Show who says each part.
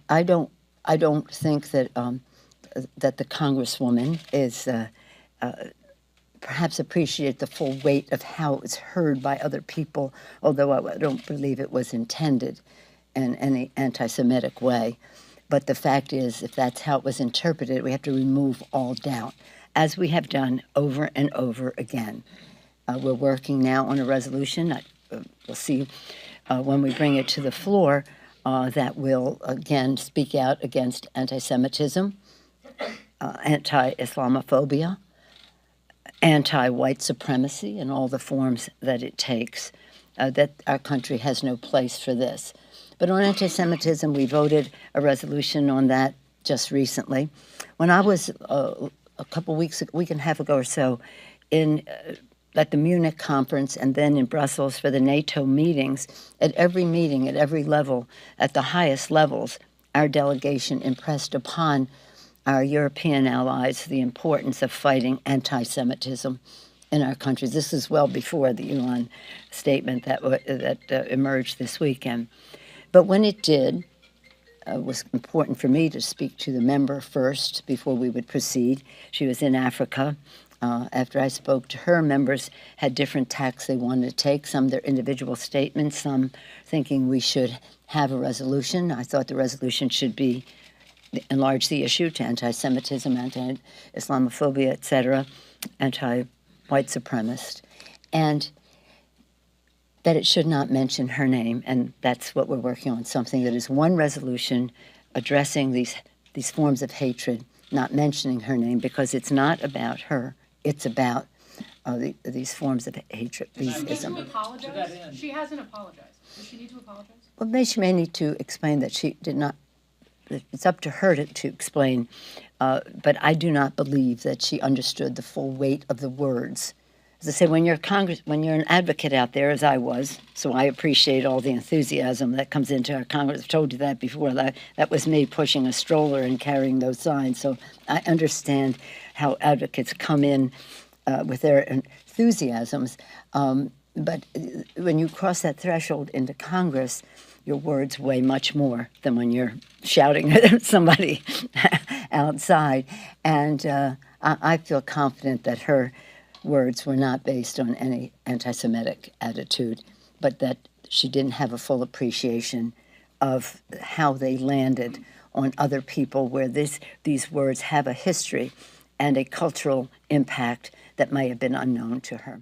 Speaker 1: I don't think that that the Congresswoman is perhaps appreciate the full weight of how it was heard by other people, although I don't believe it was intended in any anti-Semitic way. But the fact is, if that's how it was interpreted, we have to remove all doubt, as we have done over and over again. We're working now on a resolution. We'll see when we bring it to the floor that will, again, speak out against anti-Semitism, anti-Islamophobia, anti-white supremacy in all the forms that it takes, that our country has no place for this. But on anti-Semitism, we voted a resolution on that just recently. When I was a week and a half ago or so, at the Munich conference and then in Brussels for the NATO meetings, at every meeting, at every level, at the highest levels, our delegation impressed upon our European allies the importance of fighting anti-Semitism in our countries. This is well before the Ilhan statement that emerged this weekend. But when it did, it was important for me to speak to the member first before we would proceed. She was in Africa. After I spoke to her, members had different tacks they wanted to take, some their individual statements, some thinking we should have a resolution. I thought the resolution should be enlarge the issue to anti-Semitism, anti-Islamophobia, etc., anti-white supremacist, and that it should not mention her name, and that's what we're working on, something that is one resolution addressing these forms of hatred, not mentioning her name, because it's not about her, it's about these forms of hatred.
Speaker 2: Does she need to apologize? She hasn't apologized. Does she need to apologize?
Speaker 1: Well, she may need to explain that she did not. It's up to her to explain, but I do not believe that she understood the full weight of the words. As I say, when you're an advocate out there, as I was, so I appreciate all the enthusiasm that comes into our Congress. I've told you that before. That was me pushing a stroller and carrying those signs. So I understand how advocates come in with their enthusiasms. But when you cross that threshold into Congress, your words weigh much more than when you're shouting at somebody outside. And I feel confident that her words were not based on any anti-Semitic attitude, but that she didn't have a full appreciation of how they landed on other people, where these words have a history and a cultural impact that may have been unknown to her.